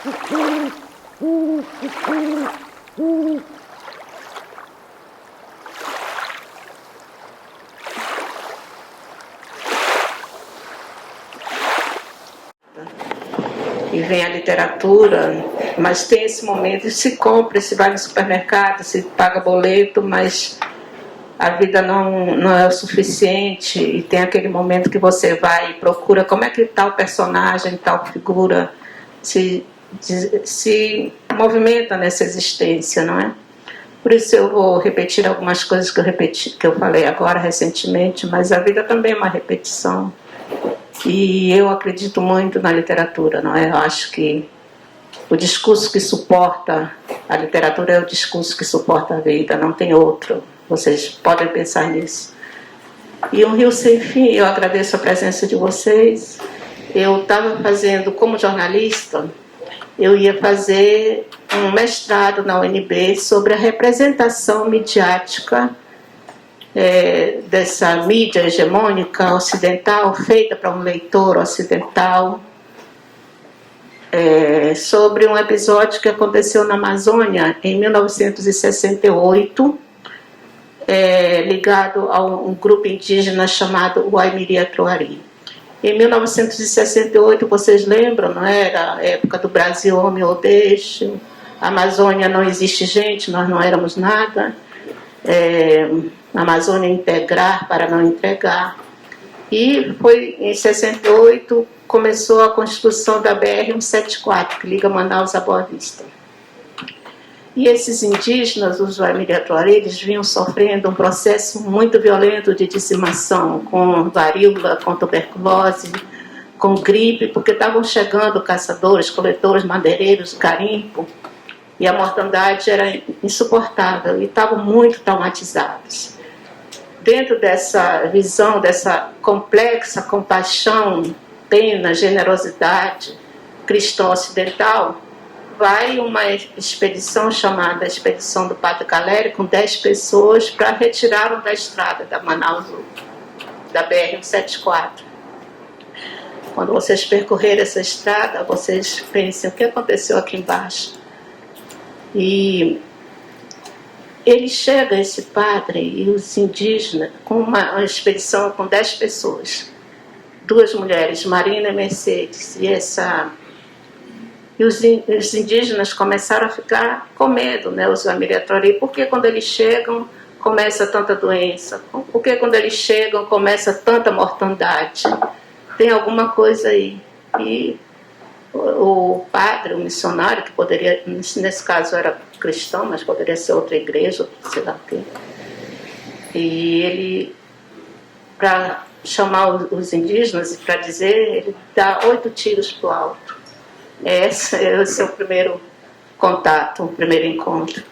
E vem a literatura, mas tem esse momento, se compra, se vai no supermercado, se paga boleto, mas a vida não é o suficiente, e tem aquele momento que você vai e procura como é que tal personagem, tal figura se movimenta nessa existência, não é? Por isso eu vou repetir algumas coisas que eu falei agora recentemente, mas a vida também é uma repetição. E eu acredito muito na literatura, não é? Eu acho que o discurso que suporta a literatura é o discurso que suporta a vida, não tem outro. Vocês podem pensar nisso. E um rio sem fim, eu agradeço a presença de vocês. Eu estava fazendo, como jornalista, eu ia fazer um mestrado na UNB sobre a representação midiática dessa mídia hegemônica ocidental, feita para um leitor ocidental, sobre um episódio que aconteceu na Amazônia em 1968, ligado a um grupo indígena chamado Waimiri-Atuari. Em 1968, vocês lembram, não era a época do Brasil homem ou deixe, a Amazônia não existe gente, nós não éramos nada, a Amazônia integrar para não entregar. E foi em 68 começou a construção da BR-174, que liga Manaus a Boa Vista. E esses indígenas, os Waimiri-Atuari, eles vinham sofrendo um processo muito violento de dizimação, com varíola, com tuberculose, com gripe, porque estavam chegando caçadores, coletores, madeireiros, garimpo, e a mortandade era insuportável, e estavam muito traumatizados. Dentro dessa visão, dessa complexa compaixão, pena, generosidade cristã ocidental, vai uma expedição chamada Expedição do Padre Caleri, com 10 pessoas, para retirá-lo da estrada da Manaus, da BR-174. Quando vocês percorrerem essa estrada, vocês pensem o que aconteceu aqui embaixo. E ele chega, esse padre, e os indígenas, com uma expedição com 10 pessoas, 2 mulheres, Marina e Mercedes, e os indígenas começaram a ficar com medo, né, os Waimiri-Atuari, porque quando eles chegam começa tanta doença, porque quando eles chegam começa tanta mortandade, tem alguma coisa aí. E o padre, o missionário, que poderia, nesse caso era cristão, mas poderia ser outra igreja, sei lá o quê, e ele, para chamar os indígenas, para dizer, ele dá 8 tiros para o alto. Esse é o primeiro contato, o primeiro encontro.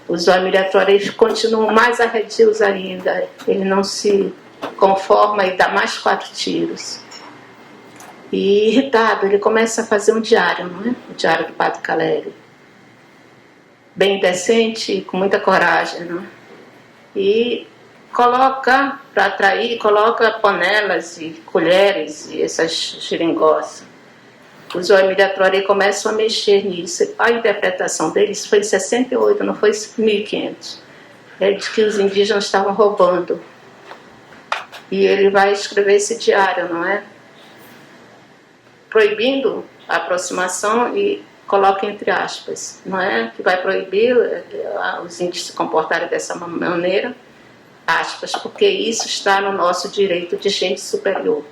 Os Waimiri-Atuari continuam mais arredios ainda. Ele não se conforma e dá mais 4 tiros. E irritado, ele começa a fazer um diário, não é? O diário do Padre Caleri. Bem decente e com muita coragem, não é? E coloca, para atrair, coloca panelas e colheres e essas geringonças. Os Waimiri-Atuari começam a mexer nisso. A interpretação deles foi em 68, não foi em 1500. É de que os indígenas estavam roubando. E ele vai escrever esse diário, não é? Proibindo a aproximação e coloca entre aspas, não é? Que vai proibir os índios se comportarem dessa maneira, aspas, porque isso está no nosso direito de gente superior.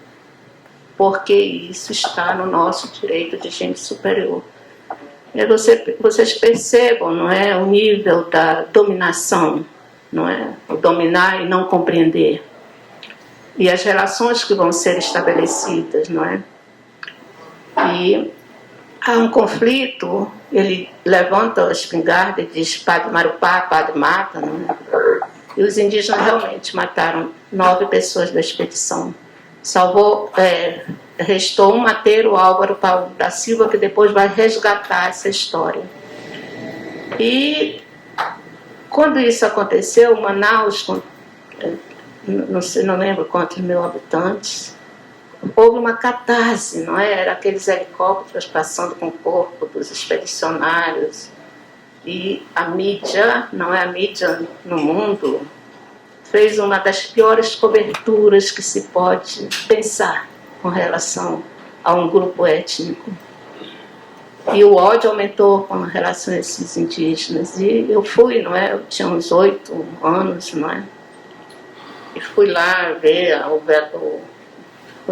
Porque isso está no nosso direito de gente superior. E vocês percebam, não é, o nível da dominação, não é? O dominar e não compreender. E as relações que vão ser estabelecidas, não é? E há um conflito, ele levanta a espingarda e diz Padre Marupá, Padre mata, não é? E os indígenas realmente mataram 9 pessoas da expedição. Restou um mateiro, Álvaro Paulo da Silva, que depois vai resgatar essa história. E quando isso aconteceu, Manaus, não lembro quantos mil habitantes, houve uma catarse, não é? Era aqueles helicópteros passando com o corpo dos expedicionários. E a mídia, não é, a mídia no mundo, fez uma das piores coberturas que se pode pensar com relação a um grupo étnico. E o ódio aumentou com relação a esses indígenas. E eu fui, não é? Eu tinha uns 8 anos, não é? E fui lá ver o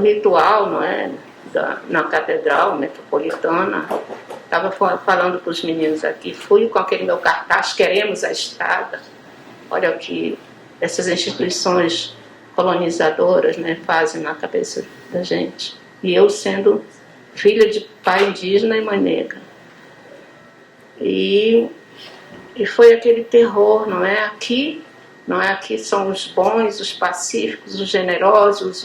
ritual, não é? Na Catedral Metropolitana. Estava falando para os meninos aqui, fui com aquele meu cartaz, queremos a estrada. Olha o que essas instituições colonizadoras, né, fazem na cabeça da gente. E eu sendo filha de pai indígena e mãe negra. E foi aquele terror, não é? Aqui, não é? Aqui são os bons, os pacíficos, os generosos,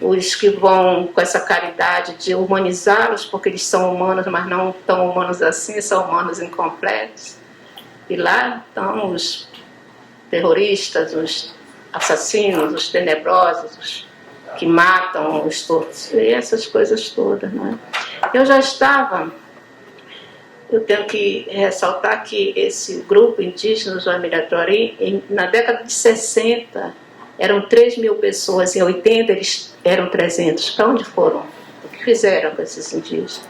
os que vão com essa caridade de humanizá-los, porque eles são humanos, mas não tão humanos assim, são humanos incompletos. E lá estão os terroristas, os assassinos, os tenebrosos, os que matam, os tortos, e essas coisas todas, não é? Eu já estava, eu tenho que ressaltar que esse grupo indígena do Joinville-Atuari, na década de 60, eram 3.000 pessoas, em 80 eles eram 300. Para onde foram? O que fizeram com esses indígenas?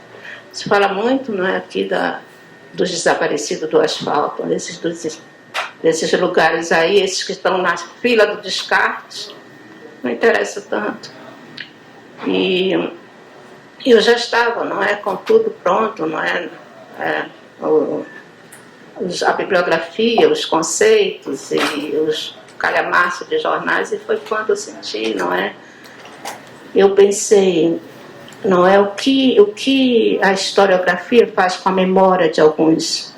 Se fala muito, não é, aqui dos desaparecidos do asfalto, desses lugares aí, esses que estão na fila do descarte, não interessa tanto. E eu já estava, não é, com tudo pronto, não é, a bibliografia, os conceitos e os calhamaço de jornais, e foi quando eu senti, não é? Eu pensei, não é, o que a historiografia faz com a memória de alguns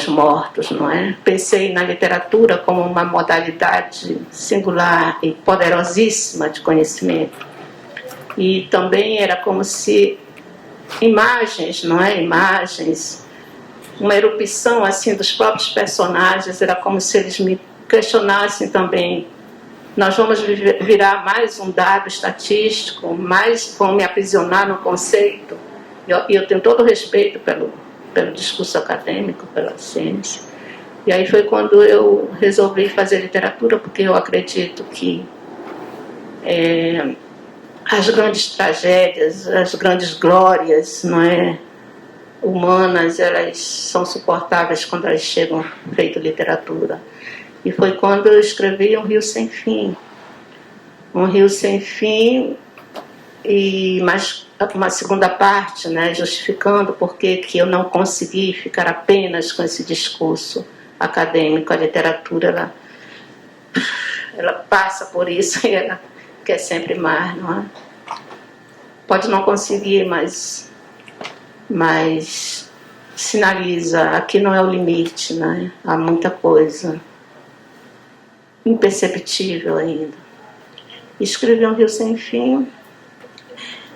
mortos, não é? Pensei na literatura como uma modalidade singular e poderosíssima de conhecimento. E também era como se imagens, não é? Imagens, uma erupção assim dos próprios personagens, era como se eles me questionassem também. Nós vamos virar mais um dado estatístico, mais vão me aprisionar no conceito. E eu tenho todo o respeito pelo discurso acadêmico, pela ciência. E aí foi quando eu resolvi fazer literatura, porque eu acredito que as grandes tragédias, as grandes glórias, não é, humanas, elas são suportáveis quando elas chegam feito literatura. E foi quando eu escrevi Um Rio Sem Fim. Um Rio Sem Fim, e mais uma segunda parte, né, justificando por que eu não consegui ficar apenas com esse discurso acadêmico. A literatura, ela passa por isso e ela quer sempre mais, não é? Pode não conseguir, mas sinaliza, aqui não é o limite, né? Há muita coisa imperceptível ainda. Escrevi Um Rio Sem Fim,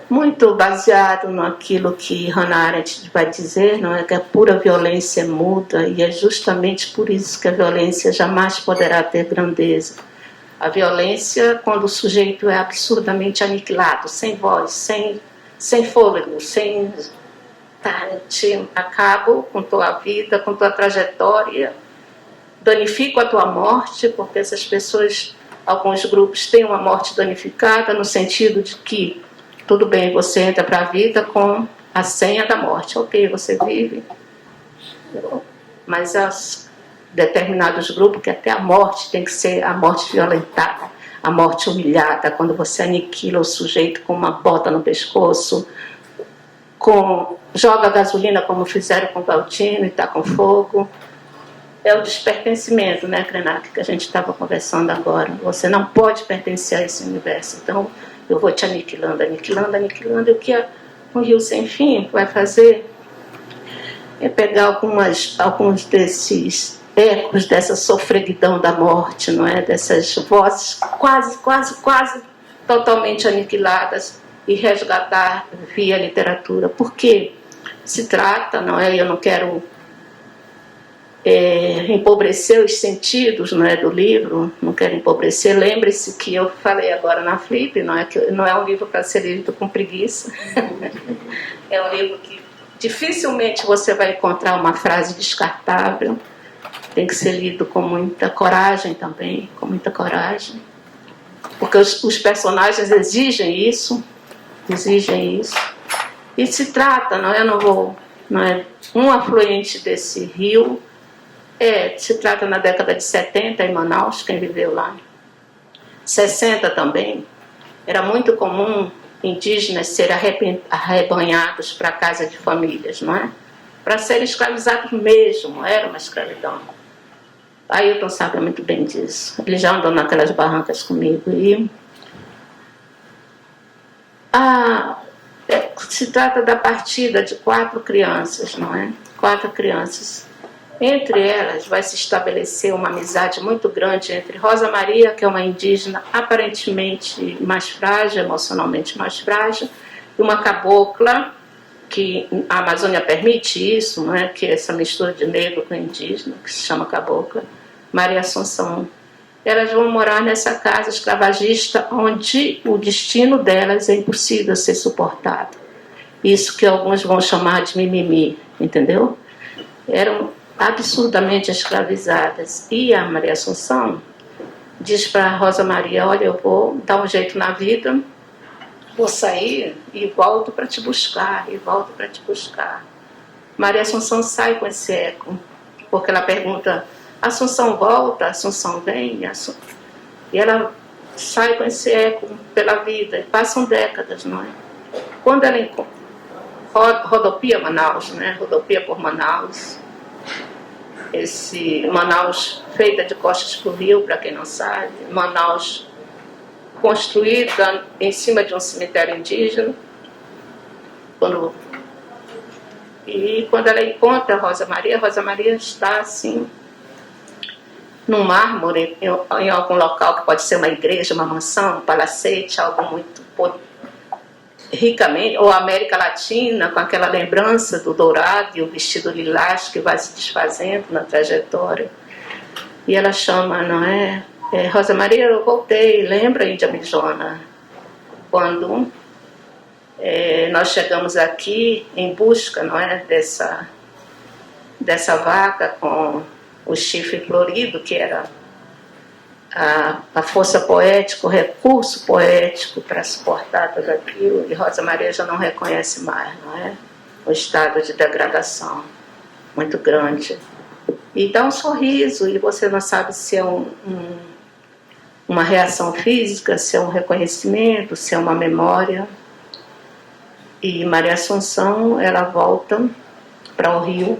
muito baseado naquilo que Hannah Arendt vai dizer, não é, que a pura violência muda, e é justamente por isso que a violência jamais poderá ter grandeza. A violência, quando o sujeito é absurdamente aniquilado, sem voz, sem fôlego, sem... Tá, acabo com tua vida, com tua trajetória, danifico a tua morte, porque essas pessoas, alguns grupos têm uma morte danificada, no sentido de que, tudo bem, você entra para a vida com a senha da morte, ok, você vive, mas há determinados grupos que até a morte tem que ser a morte violentada, a morte humilhada, quando você aniquila o sujeito com uma bota no pescoço, joga gasolina como fizeram com o Valtino e está com fogo. É o despertencimento, né, Krenak, que a gente estava conversando agora. Você não pode pertencer a esse universo, então eu vou te aniquilando, aniquilando, aniquilando. E o que Um Rio Sem Fim vai fazer é pegar alguns desses ecos dessa sofreguidão da morte, não é? Dessas vozes quase totalmente aniquiladas, e resgatar via literatura. Porque se trata, não é? Eu não quero empobrecer os sentidos, não é, do livro, não quero empobrecer. Lembre-se que eu falei agora na Flip, não é um livro para ser lido com preguiça. É um livro que dificilmente você vai encontrar uma frase descartável. Tem que ser lido com muita coragem também, com muita coragem. Porque os personagens exigem isso. E se trata, não é um afluente desse rio. Se trata na década de 70 em Manaus, quem viveu lá. 60 também. Era muito comum indígenas serem arrebanhados para a casa de famílias, não é? Para serem escravizados mesmo, era uma escravidão. Ailton sabe muito bem disso. Ele já andou naquelas barrancas comigo. E se trata da partida de 4 crianças, não é? 4 crianças. Entre elas vai se estabelecer uma amizade muito grande entre Rosa Maria, que é uma indígena aparentemente mais frágil, emocionalmente mais frágil, e uma cabocla, que a Amazônia permite isso, não é? Que é essa mistura de negro com indígena, que se chama cabocla, Maria Assunção. Elas vão morar nessa casa escravagista onde o destino delas é impossível ser suportado. Isso que alguns vão chamar de mimimi, entendeu? Eram absurdamente escravizadas. E a Maria Assunção diz para a Rosa Maria: olha, eu vou dar um jeito na vida, vou sair e volto para te buscar, Maria Assunção sai com esse eco, porque ela pergunta: Assunção volta, Assunção vem? E ela sai com esse eco pela vida, e passam décadas, não é? Quando ela rodopia Manaus, né? Rodopia por Manaus, esse Manaus feita de costas para o rio, para quem não sabe, Manaus construída em cima de um cemitério indígena. Quando ela encontra a Rosa Maria está assim, num mármore, em algum local que pode ser uma igreja, uma mansão, um palacete, algo muito ricamente, ou América Latina, com aquela lembrança do dourado e o vestido lilás que vai se desfazendo na trajetória. E ela chama, não é? Rosa Maria, eu voltei, lembra, Índia Mijona, quando nós chegamos aqui em busca, não é, dessa vaca com o chifre florido, que era a força poética, o recurso poético para suportar tudo aquilo, e Rosa Maria já não reconhece mais, não é? O estado de degradação muito grande. E dá um sorriso, e você não sabe se é uma reação física, se é um reconhecimento, se é uma memória. E Maria Assunção, ela volta para o Rio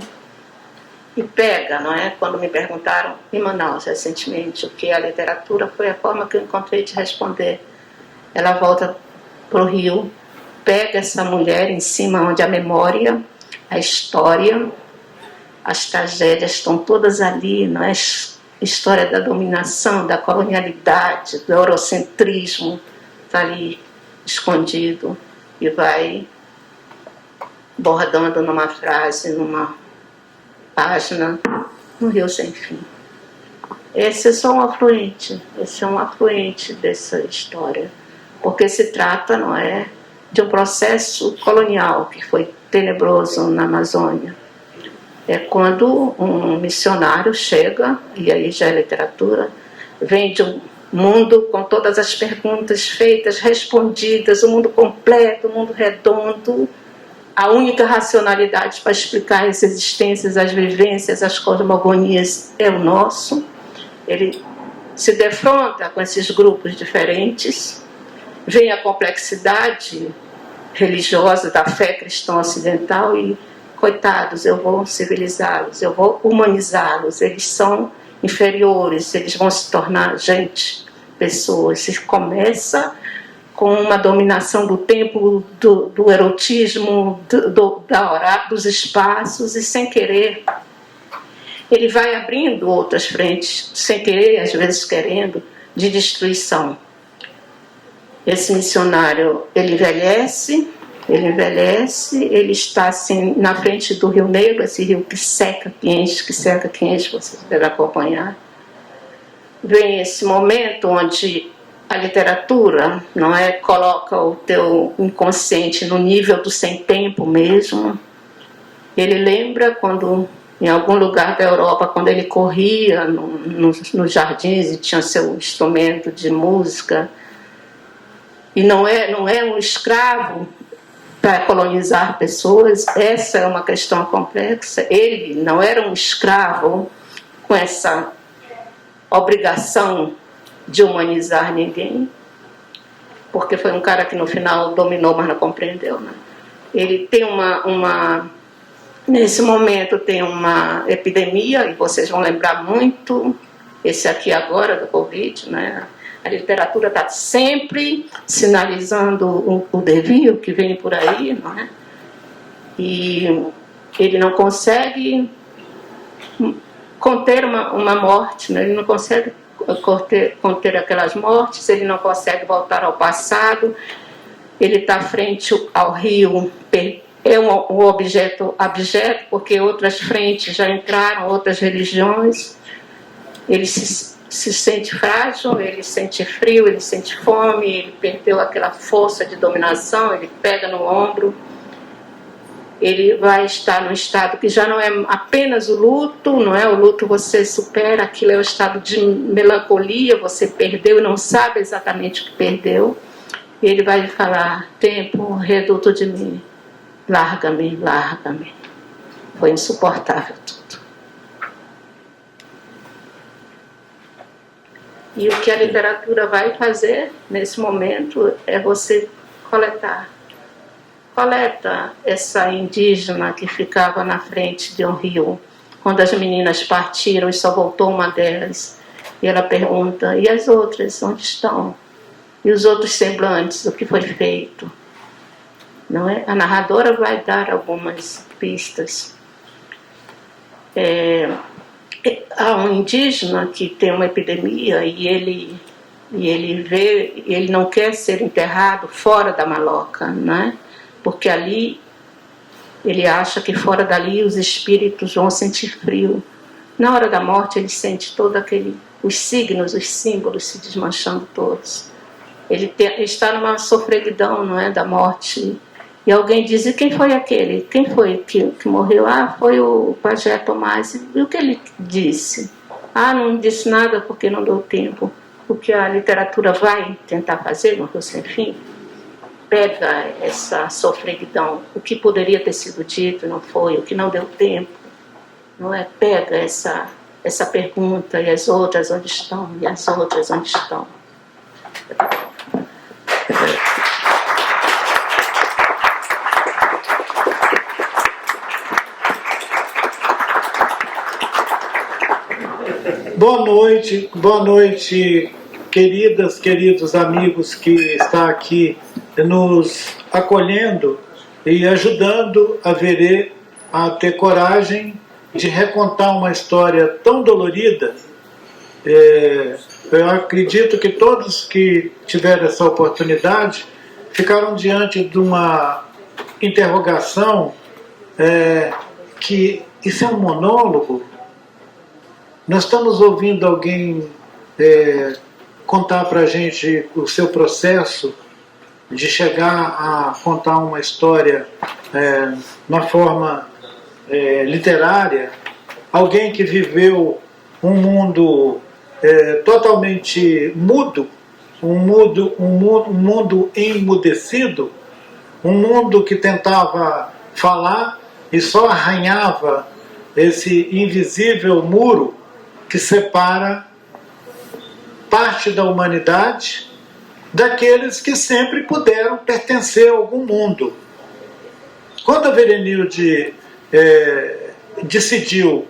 e pega, não é? Quando me perguntaram em Manaus recentemente o que é a literatura, foi a forma que eu encontrei de responder. Ela volta para o Rio, pega essa mulher em cima onde a memória, a história, as tragédias estão todas ali, não é? História da dominação, da colonialidade, do eurocentrismo, está ali escondido, e vai bordando numa frase, numa página, no Rio Sem Fim. Esse é só um afluente, dessa história, porque se trata, não é, de um processo colonial que foi tenebroso na Amazônia. É quando um missionário chega, e aí já é literatura, vem de um mundo com todas as perguntas feitas, respondidas, o mundo completo, o mundo redondo, a única racionalidade para explicar as existências, as vivências, as cosmogonias é o nosso. Ele se defronta com esses grupos diferentes, vem a complexidade religiosa da fé cristã ocidental e, coitados, eu vou civilizá-los, eu vou humanizá-los, eles são inferiores, eles vão se tornar gente, pessoas. Se começa com uma dominação do tempo, do erotismo, dos espaços, e sem querer ele vai abrindo outras frentes, sem querer, às vezes querendo, de destruição. Esse missionário, ele envelhece, Ele envelhece, ele está assim na frente do Rio Negro, esse rio que seca, que enche, vocês devem acompanhar. Vem esse momento onde a literatura, não é, coloca o teu inconsciente no nível do sem tempo mesmo. Ele lembra quando, em algum lugar da Europa, quando ele corria nos jardins e tinha seu instrumento de música, e não é um escravo para colonizar pessoas. Essa é uma questão complexa. Ele não era um escravo com essa obrigação de humanizar ninguém, porque foi um cara que no final dominou, mas não compreendeu, né? Ele tem nesse momento tem uma epidemia, e vocês vão lembrar muito, esse aqui agora do Covid, né? A literatura está sempre sinalizando o devir que vem por aí, não é? E ele não consegue conter uma morte, né? Ele não consegue conter aquelas mortes, ele não consegue voltar ao passado, ele está frente ao rio, é um objeto abjeto, porque outras frentes já entraram, outras religiões, ele se sente frágil, ele sente frio, ele sente fome, ele perdeu aquela força de dominação, ele pega no ombro, ele vai estar num estado que já não é apenas o luto, não é? O luto você supera, aquilo é o estado de melancolia, você perdeu e não sabe exatamente o que perdeu. E ele vai falar: tempo, reduto de mim, larga-me, larga-me. Foi insuportável tudo. E o que a literatura vai fazer nesse momento é você coletar. Coleta essa indígena que ficava na frente de um rio, quando as meninas partiram e só voltou uma delas. E ela pergunta: e as outras, onde estão? E os outros semblantes, o que foi feito? Não é? A narradora vai dar algumas pistas. Há um indígena que tem uma epidemia e ele não quer ser enterrado fora da maloca, né? Porque ali ele acha que fora dali os espíritos vão sentir frio. Na hora da morte ele sente os signos, os símbolos se desmanchando todos. Ele está numa sofreguidão, não é, da morte. E alguém diz: e quem foi aquele? Quem foi que morreu? Ah, foi o pajé Tomás. E o que ele disse? Ah, não disse nada porque não deu tempo. O que a literatura vai tentar fazer no Rio Sem Fim, pega essa sofreguidão, o que poderia ter sido dito não foi, o que não deu tempo, não é? Pega essa pergunta: e as outras onde estão? E as outras onde estão? Boa noite, queridos amigos que estão aqui nos acolhendo e ajudando a ter coragem de recontar uma história tão dolorida. Eu acredito que todos que tiveram essa oportunidade ficaram diante de uma interrogação, que isso é um monólogo. Nós estamos ouvindo alguém contar para a gente o seu processo de chegar a contar uma história na forma literária. Alguém que viveu um mundo totalmente mudo, um mundo emudecido, um mundo que tentava falar e só arranhava esse invisível muro que separa parte da humanidade daqueles que sempre puderam pertencer a algum mundo. Quando a Verenilde decidiu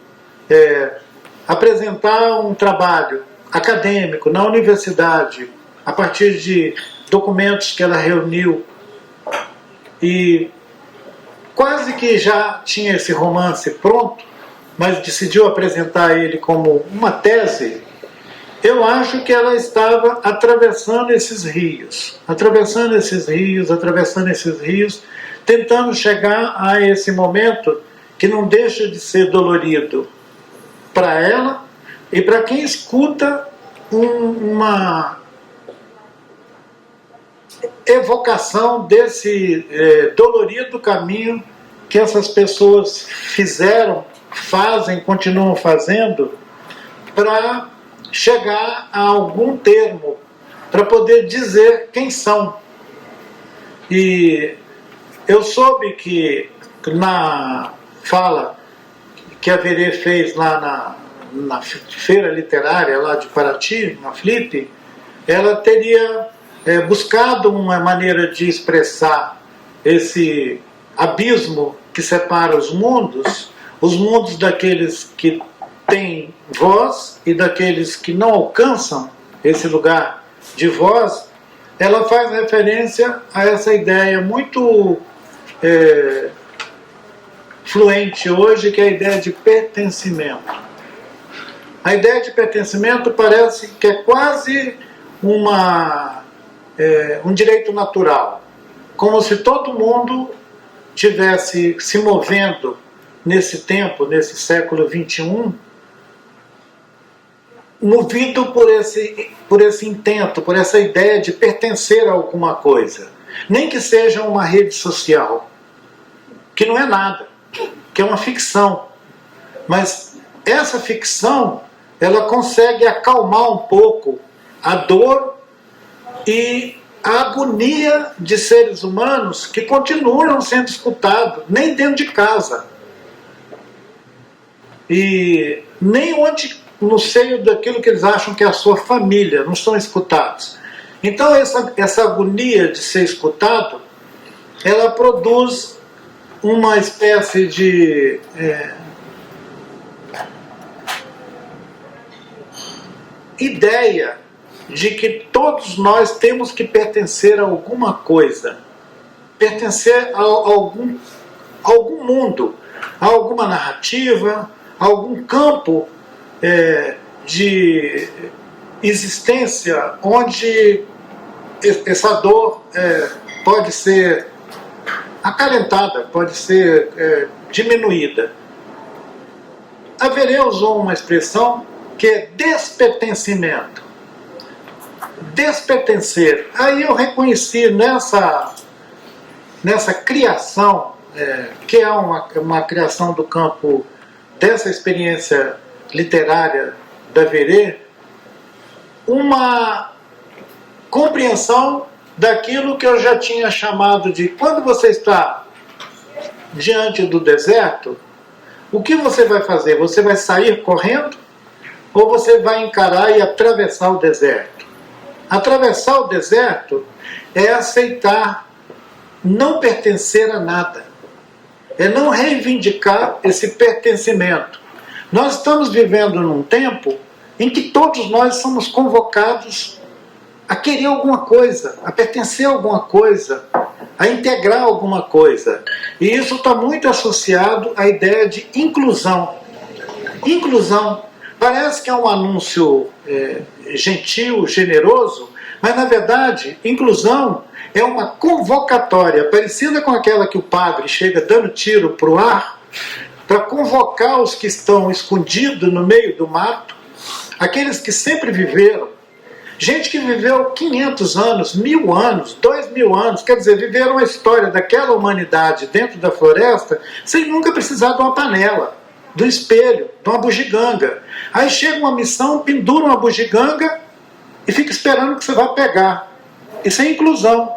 apresentar um trabalho acadêmico na universidade, a partir de documentos que ela reuniu, e quase que já tinha esse romance pronto, mas decidiu apresentar ele como uma tese, eu acho que ela estava atravessando esses rios, tentando chegar a esse momento que não deixa de ser dolorido para ela e para quem escuta uma evocação desse dolorido caminho que essas pessoas fizeram, fazem, continuam fazendo, para chegar a algum termo, para poder dizer quem são. E eu soube que na fala que a Verê fez lá na feira literária lá de Paraty, na Flip, ela teria buscado uma maneira de expressar esse abismo que separa os mundos daqueles que têm voz e daqueles que não alcançam esse lugar de voz. Ela faz referência a essa ideia muito fluente hoje, que é a ideia de pertencimento. A ideia de pertencimento parece que é quase um direito natural, como se todo mundo tivesse se movendo nesse tempo, nesse século XXI, movido por esse intento, por essa ideia de pertencer a alguma coisa, nem que seja uma rede social, que não é nada, que é uma ficção, mas essa ficção ela consegue acalmar um pouco a dor e a agonia de seres humanos que continuam sendo escutados, nem dentro de casa. E nem onde, no seio daquilo que eles acham que é a sua família, não são escutados. Então essa agonia de ser escutado, ela produz uma espécie de ideia de que todos nós temos que pertencer a alguma coisa, pertencer a algum mundo, a alguma narrativa, a algum campo de existência onde essa dor pode ser acalentada, pode ser diminuída. A Verê usou uma expressão que é despertencimento. Despertencer. Aí eu reconheci nessa criação, que é uma criação do campo dessa experiência literária da Verê, uma compreensão daquilo que eu já tinha chamado de: quando você está diante do deserto, o que você vai fazer? Você vai sair correndo ou você vai encarar e atravessar o deserto? Atravessar o deserto é aceitar não pertencer a nada, é não reivindicar esse pertencimento. Nós estamos vivendo num tempo em que todos nós somos convocados a querer alguma coisa, a pertencer a alguma coisa, a integrar alguma coisa. E isso está muito associado à ideia de inclusão. Inclusão parece que é um anúncio gentil, generoso, mas na verdade, inclusão é uma convocatória, parecida com aquela que o padre chega dando tiro para o ar, para convocar os que estão escondidos no meio do mato, aqueles que sempre viveram, gente que viveu 500 anos, 1000 anos, 2000 anos, quer dizer, viveram a história daquela humanidade dentro da floresta sem nunca precisar de uma panela, do espelho, de uma bugiganga. Aí chega uma missão, pendura uma bugiganga e fica esperando que você vá pegar. Isso é inclusão,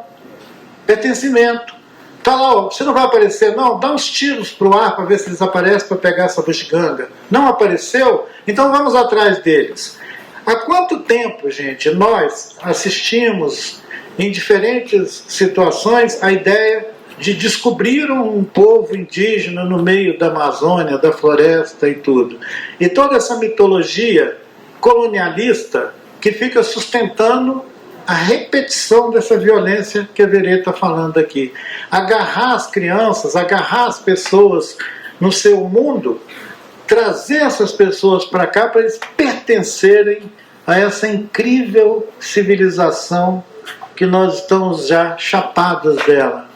pertencimento. Tá lá, ó, você não vai aparecer, não, dá uns tiros pro ar para ver se eles aparecem para pegar essa bugiganga. Não apareceu? Então vamos atrás deles. Há quanto tempo, gente, nós assistimos em diferentes situações a ideia de descobrir um povo indígena no meio da Amazônia, da floresta e tudo. E toda essa mitologia colonialista que fica sustentando a repetição dessa violência que a Verê está falando aqui. Agarrar as crianças, agarrar as pessoas no seu mundo, trazer essas pessoas para cá para eles pertencerem a essa incrível civilização que nós estamos já chapados dela.